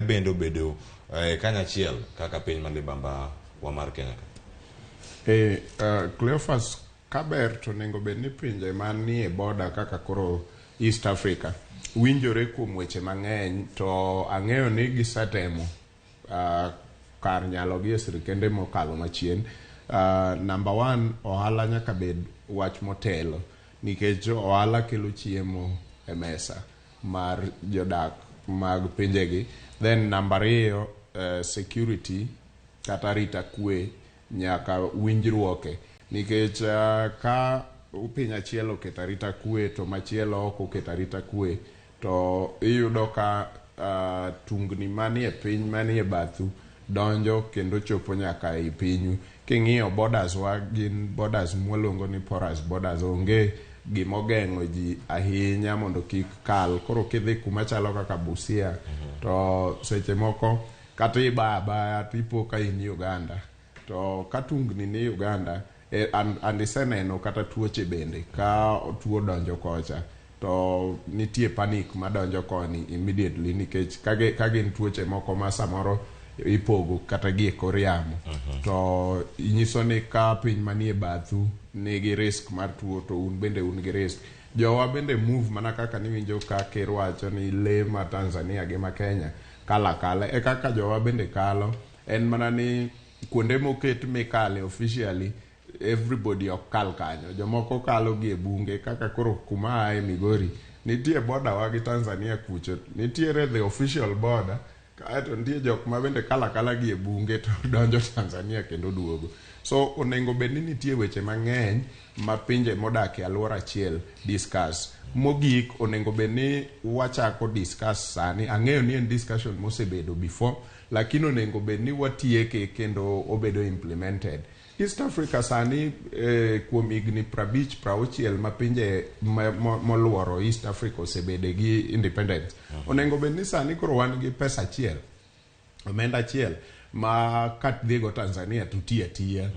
bende obedo kanyachiel kaka piny malibamba wa mar Kenya. Cleophas kaber to nengo bed ni pinje manie border kaka koro East Africa winjore kuom weche mang'eny to ang'eyo ni gisetemo kar nyalo gi sirikende mokalo machien. Number one, ohala nyaka bed wach motelo nikech ohala kelo chiemo e mesa mar jodak mag pinjegi. Then number 2, security kata rita kwe nyaka winjruoke nikech ka piny achiel oketa rita kwe to machielo ok oketa rita kwe to iyudo ka tungni manie piny manie bathu donjo kendo chopo nyaka e pinyu. King'iyo borders wa gin borders mwalongo ni porous borders, onge gimogeng'o ji ahinya mondo kik kal. Koro kidhi kuma chalo kaka Busia to seche moko kata ibaya tipo ka in Uganda to katungni ni Uganda andiseneno kata tuoche bende ka tuo donjo kocha to nitie panic madonjo koni immediately nikech kagin tuoche moko ma samoro ipogo kata gie kor yamo to inyiso ni ka piny manie bathu nigi risk mar tuo to un bende un gi risk. Jowa bende move mana kaka niwinjo ka ker wacho ni le ma Tanzania gi ma Kenya kala e kaka jowa bende kalo en mana ni kuonde moket mikale officially everybody ok kal kanyo. Jomoko kalo gi e bunge kaka koro kuma ae Migori nitie border wa gi Tanzania kucho nitiere the official border kaeto nitie jok ma bende kala gi e bunge to donjo Tanzania kendo duogo. So onengo bed ni nitie weche mang'eny ma pinje modak e alwora achiel discuss. Mogik onengo bed ni wachako discuss sani. Ang'eyo ni en discussion mosebedo before lakini onengo bed ni watieke kendo obedo implemented. East Africa sani kuom higni 50-60 ma pinje moluoro East Africa osebede gi independence. Onengo bed ni sani koro wan gi pesa achiel, omenda achiel ma kat dhigo Tanzania tuti atiya